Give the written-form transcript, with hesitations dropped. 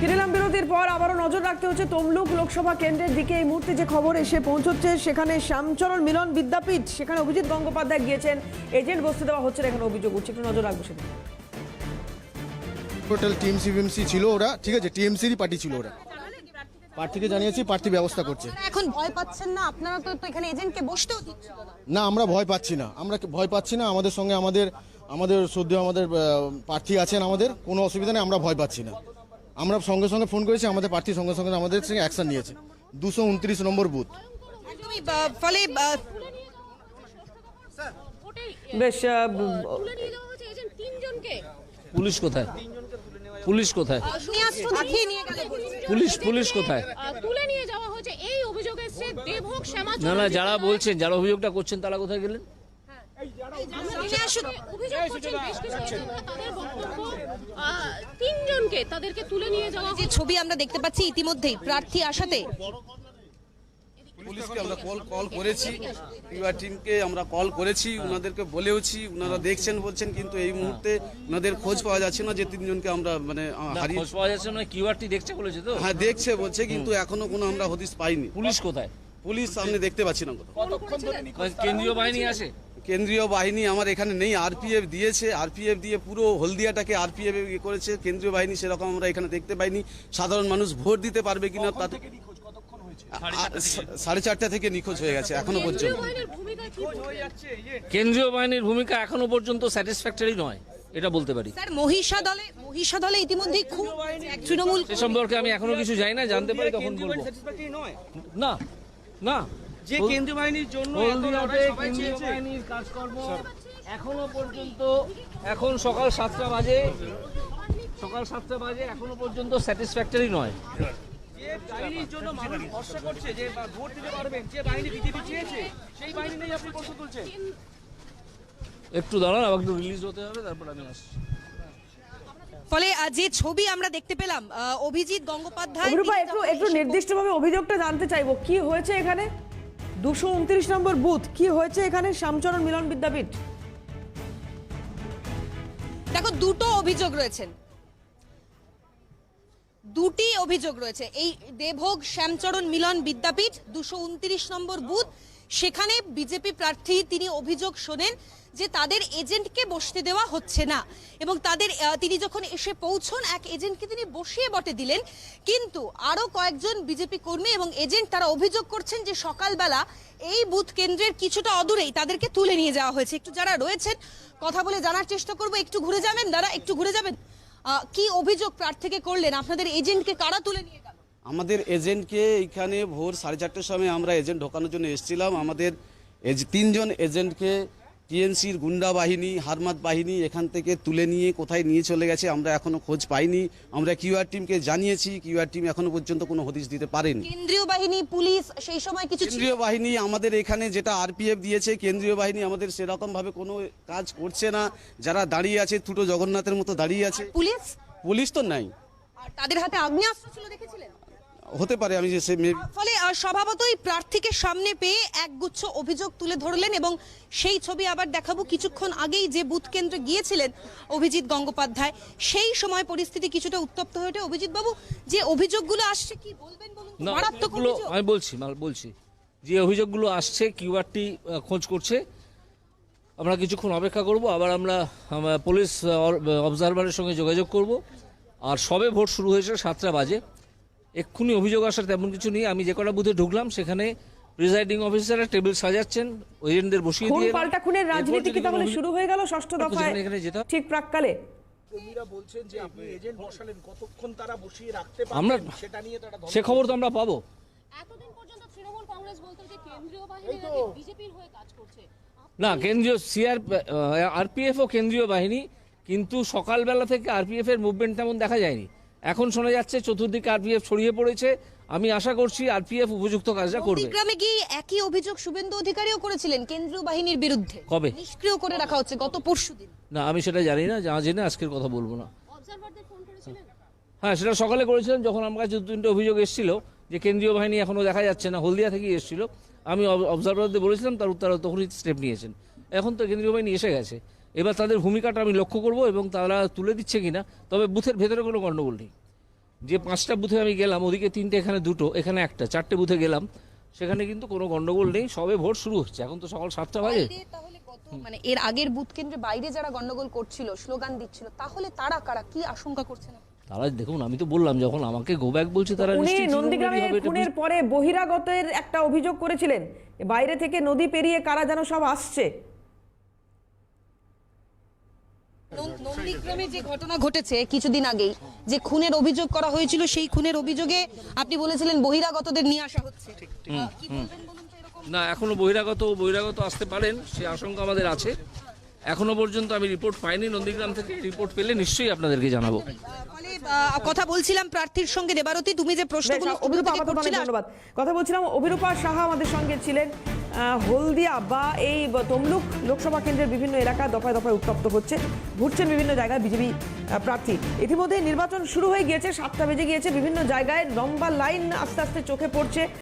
ফিরলাম বিরতির পর আবারও নজর রাখতে হচ্ছে তমলুক লোকসভা কেন্দ্রের দিকে। এই মুহূর্তে যে খবর এসে পৌঁছচ্ছে সেখানে শ্যামচরণ মিলন বিদ্যাপীঠ, সেখানে অভিজিৎ গঙ্গোপাধ্যায় গিয়েছেন, এজেন্ট বসতে দেওয়া হচ্ছে না, এখানে অভিযোগ উঠছে, একটু নজর রাখবো সেদিন। টোটাল টিএমসি বিএমসি ছিল ওরা, ঠিক আছে, টিএমসিরই পার্টি ছিল ওরা। প্রার্থীকে জানিয়েছি, প্রার্থী ব্যবস্থা করছে। এখন ভয় পাচ্ছেন না আপনারা? তো এখানে এজেন্টকে বসতেও দিচ্ছিল না। না, আমরা ভয় পাচ্ছি না, আমরা ভয় পাচ্ছি না। আমাদের সঙ্গে আমাদের সদ্য আমাদের প্রার্থী আছেন, আমাদের কোনো অসুবিধা নেই, আমরা ভয় পাচ্ছি না। আমরা সঙ্গে সঙ্গে ফোন করেছি, আমাদের প্রার্থী সঙ্গে সঙ্গে আমাদের সঙ্গে অ্যাকশন নিয়েছে। 229 নম্বর বুথ। একদমই ফলে বেশ, পুলিশ কোথায়? পুলিশ কোথায়? আগ্নেয়াস্ত্র দেখিয়ে নিয়ে গেল পুলিশ কোথায়? তুলে নিয়ে যাওয়া হয়েছে এই অভিযোগ এসেছে দেবভোগ শ্যামাচরণ। না, যারা বলছেন, যারা অভিযোগটা করছেন তারা কোথায় গেলেন? অভিযোগ করছেন বেশ কিছু এজেন্টরা, তাদের বক্তব্য তিনজনকে তাদেরকে তুলে নিয়ে যাওয়া যে ছবি আমরা দেখতে পাচ্ছি ইতিমধ্যেই প্রার্থী আসাতে পুলিশকে আমরা কল করেছি, ইউআর টিমকে আমরা কল করেছি, ওনাদেরকে বলেওছি, ওনারা দেখছেন বলছেন, কিন্তু এই মুহূর্তে ওনাদের খোঁজ পাওয়া যাচ্ছে না যে তিনজনকে আমরা মানে হারিয়ে। খোঁজ পাওয়া যাচ্ছে না, কিউআরটি দেখছে বলেছে তো? হ্যাঁ, দেখছে বলছে, কিন্তু এখনো কোনো আমরা হদিশ পাইনি। পুলিশ কোথায়? পুলিশ সামনে দেখতে পাচ্ছি না কোথাও। কেন্দ্রীয় বাহিনী আছে? কেন্দ্রীয় বাহিনী আমার এখানে নেই, আরপিএফ দিয়েছে, আরপিএফ দিয়ে পুরো হলদিয়াটাকে আরপিএফ করেছে। কেন্দ্রীয় বাহিনী সেরকম আমরা এখানে দেখতে পাইনি। সাধারণ মানুষ ভোট দিতে পারবে কিনা তাতে 4:30 থেকে নিখোঁজ হয়ে গেছে এখনো পর্যন্ত। কেন্দ্রীয় বাহিনীর ভূমিকা এখনো পর্যন্ত স্যাটিসফ্যাক্টরি নয়, এটা বলতে পারি। স্যার মহিষা দলে ইতিমধ্যেই খুব তৃণমূল সে সম্পর্কে আমি এখনো কিছু জানি না, জানতে পারি তখন বলবো। না না, যে কেন্দ্রীয় বাহিনীর জন্য কেন্দ্রীয় বাহিনীর কাজকর্ম এখনো পর্যন্ত, এখন সকাল 7টা বাজে, এখনো পর্যন্ত স্যাটিসফ্যাক্টরি নয়। যে বাহিনীর জন্য মানুষ ভরসা করছে যে ভোট দিতে পারবেন, যে বাহিনী বিজেপি চেয়েছে সেই বাহিনী নেই, আপনি প্রশ্ন তুলছেন। একটু দাঁড়ান, আমাকে একটু রিলিজ হতে হবে, তারপর আমি আসছি। ফলে যে ছবি আমরা দেখতে পেলাম অভিজিৎ গঙ্গোপাধ্যায়, একটু নির্দিষ্টভাবে অভিযোগটা জানতে চাইবো, কি হয়েছে এখানে? 229 নম্বর বুথ, কি হয়েছে এখানে শ্যামচরণ মিলন বিদ্যাপীঠ? দেখো দুটি অভিযোগ রয়েছে। এই দেবভোগ শ্যামচরণ মিলন বিদ্যাপীঠ 229 নম্বর বুথ, সেখানে বিজেপি প্রার্থী তিনি অভিযোগ শোনেন যে তাদের এজেন্টকে বসতে দেওয়া হচ্ছে না, এবং তিনি যখন এসে পৌঁছন এক এজেন্টকে তিনি বসিয়ে বটে দিলেন, কিন্তু আরো কয়েকজন বিজেপি কর্মী এবং এজেন্ট তারা অভিযোগ করছেন যে সকালবেলা এই বুথ কেন্দ্রের কিছুটা অদূরেই তাদেরকে তুলে নিয়ে যাওয়া হয়েছে। একটু যারা রয়েছেন কথা বলে জানার চেষ্টা করবো। একটু ঘুরে যাবেন দাদা, একটু ঘুরে যাবেন। কি অভিযোগ প্রার্থীকে করলেন? আপনাদের এজেন্টকে কারা তুলে নিয়ে গেল? আমাদের এজেন্টকে এখানে ভোর 4:30টার সময় আমরা এজেন্ট ঢোকানোর জন্য এসেছিলাম। আমাদের 3জন এজেন্টকে টিএনসির গুন্ডা বাহিনী, হারমাত বাহিনী এখান থেকে তুলে নিয়ে কোথায় নিয়ে চলে গেছে আমরা এখনো খোঁজ পাইনি। আমরা কিউআর টিমকে জানিয়েছি, কিউআর টিম এখনো পর্যন্ত কোনো হদিশ দিতে পারেনি। কেন্দ্রীয় বাহিনী, পুলিশ সেই সময় কিছু? কেন্দ্রীয় বাহিনী আমাদের এখানে যেটা আরপিএফ দিয়েছে, কেন্দ্রীয় বাহিনী আমাদের সেরকম ভাবে কোনো কাজ করছে না। যারা দাঁড়িয়ে আছে দুটো জগন্নাথের মতো দাঁড়িয়ে আছে। পুলিশ তো নাই। আর তাদের হাতে আগ্নেয়াস্ত্র ছিল, দেখেছিলেন? হতে পারে, আমি ফলে স্বভাবতই প্রার্থীকে সামনে পেয়ে একগুচ্ছ অভিযোগ তুলে ধরলেন, এবং সেই ছবি আবার দেখাবো। কিছুক্ষণ আগেই যে বুথ কেন্দ্রে গিয়েছিলেন অভিজিৎ গঙ্গোপাধ্যায়, সেই সময় পরিস্থিতি কিছুটা উত্তপ্ত হয়ে ওঠে। অভিজিৎ বাবু, যে অভিযোগগুলো আসছে কি বলবেন বলুন? মারাত্মক অভিযোগ। আমি বলছি যে অভিযোগগুলো আসছে, কিউআরটি খোঁজ করছে, আমরা কিছুক্ষণ অপেক্ষা করব, আবার আমরা পুলিশ অবজারভারের সঙ্গে যোগাযোগ করব। আর সবে ভোট শুরু হয়েছে, 7টা বাজে, এক্ষুনি অভিযোগ আসার তেমন কিছু নেই। আমি যে কটা বুথে ঢুকলাম সেখানে প্রিজাইডিং অফিসাররা টেবিল সাজাচ্ছেন, এজেন্টদের বসিয়ে দিয়ে পাল্টা খুনের রাজনীতি কি তাহলে শুরু হয়ে গেল 6ষ্ঠ দফায় ঠিক প্রাককালে? কর্মীরা বলছেন যে আপনি এজেন্ট বসালেন, কতক্ষণ তারা বসিয়ে রাখতে পারবেন আমরা সেটা নিয়ে তারা সে খবর তো আমরা পাবো। এতদিন পর্যন্ত তৃণমূল কংগ্রেস বলতো যে কেন্দ্রীয় বাহিনী বিজেপির হয়ে কাজ করছে। না, কেন্দ্রীয় আরপিএফ ও কেন্দ্রীয় বাহিনী, কিন্তু সকালবেলা থেকে আরপিএফ এর মুভমেন্ট তেমন দেখা যায়নি। এখন শোনা যাচ্ছে চতুর্দিকে আরপিএফ ছড়িয়ে পড়েছে। আমি আশা করছি আরপিএফ উপযুক্ত কাজটা করবে। গ্রামে গিয়ে একই অভিযোগ শুভেন্দু অধিকারীও করেছিলেন কেন্দ্রীয় বাহিনীর বিরুদ্ধে। কবে? নিষ্ক্রিয় করে রাখা হচ্ছে গত পরশুদিন। না, আমি সেটা জানি না, যা জেনে আজকের কথা বলবো না। অবজারভারদের ফোন করেছিলেন? হ্যাঁ, সেটা সকালে করেছিলাম, যখন আমার কাছে 2-3টে অভিযোগ এসেছিল যে কেন্দ্রীয় বাহিনী এখনো দেখা যাচ্ছে না, হলদিয়া থেকেই এসেছিল। আমি অবজারভারদের বলেছিলাম, তার তারা তখনই স্টেপ নিয়েছেন। এখন তো কেন্দ্রীয় বাহিনী এসে গেছে, এবার তাদের ভূমিকাটা আমি লক্ষ্য করব এবং তারা তুলে দিচ্ছে কিনা। তবে বুথের ভেতরে কোনো গণ্ডগোল নেই, যে 5টা বুথে আমি গেলাম, ওদিকে 3টে, এখানে 2টো, এখানে 1টা, 4টে বুথে গেলাম, সেখানে কিন্তু কোনো গন্ডগোল নেই, সবে ভোট শুরু হচ্ছে, এখন তো সকাল 7টা বাজে। বাইরে তাহলে মানে এর আগের বুথ কেন্দ্রে বাইরে যারা গন্ডগোল করছিল, স্লোগান দিচ্ছিল, তাহলে তারা কারা, কি আশঙ্কা করছেন? তারা দেখুন, আমি তো বললাম যখন আমাকে গো ব্যাক বলছে তারা উনি নিশ্চয়ই নন্দীগ্রামে তৃণমূলেরই হবে, এটা খুনের পরে বহিরাগতের একটা অভিযোগ করেছিলেন, বাইরে থেকে নদী পেরিয়ে কারা যেন সব আসছে। নন্দীগ্রামে যে ঘটনা ঘটেছে কিছুদিন আগেই, যে খুনের অভিযোগ করা হয়েছিল, সেই খুনের অভিযোগে আপনি বলেছিলেন বহিরাগতদের নিয়ে আসা হচ্ছে। কি বলবেন বলুন তো এরকম? না, এখনো বহিরাগত আসতে পারেন, সে আশঙ্কা আমাদের আছে। এখনো পর্যন্ত আমি রিপোর্ট পাইনি নন্দীগ্রাম থেকে, রিপোর্ট পেলে নিশ্চয়ই আপনাদেরকে জানাবো। ফলে কথা বলছিলাম প্রার্থীর সঙ্গে দেবারতী, তুমি যে প্রশ্নগুলো অভিরূপা, থেকে আপাতত অনেক করছিলে, ধন্যবাদ। কথা বলছিলাম, অভিরূপা সাহা আমাদের সঙ্গে ছিলেন। হলদিয়া বা এই তমলুক লোকসভা কেন্দ্রের বিভিন্ন এলাকা দফায় দফায় উত্তপ্ত হচ্ছে, ঘুরছেন বিভিন্ন জায়গায় বিজেপি প্রার্থী। ইতিমধ্যে নির্বাচন শুরু হয়ে গিয়েছে, 7টা বেজে গিয়েছে, বিভিন্ন জায়গায় লম্বা লাইন আস্তে আস্তে চোখে পড়ছে।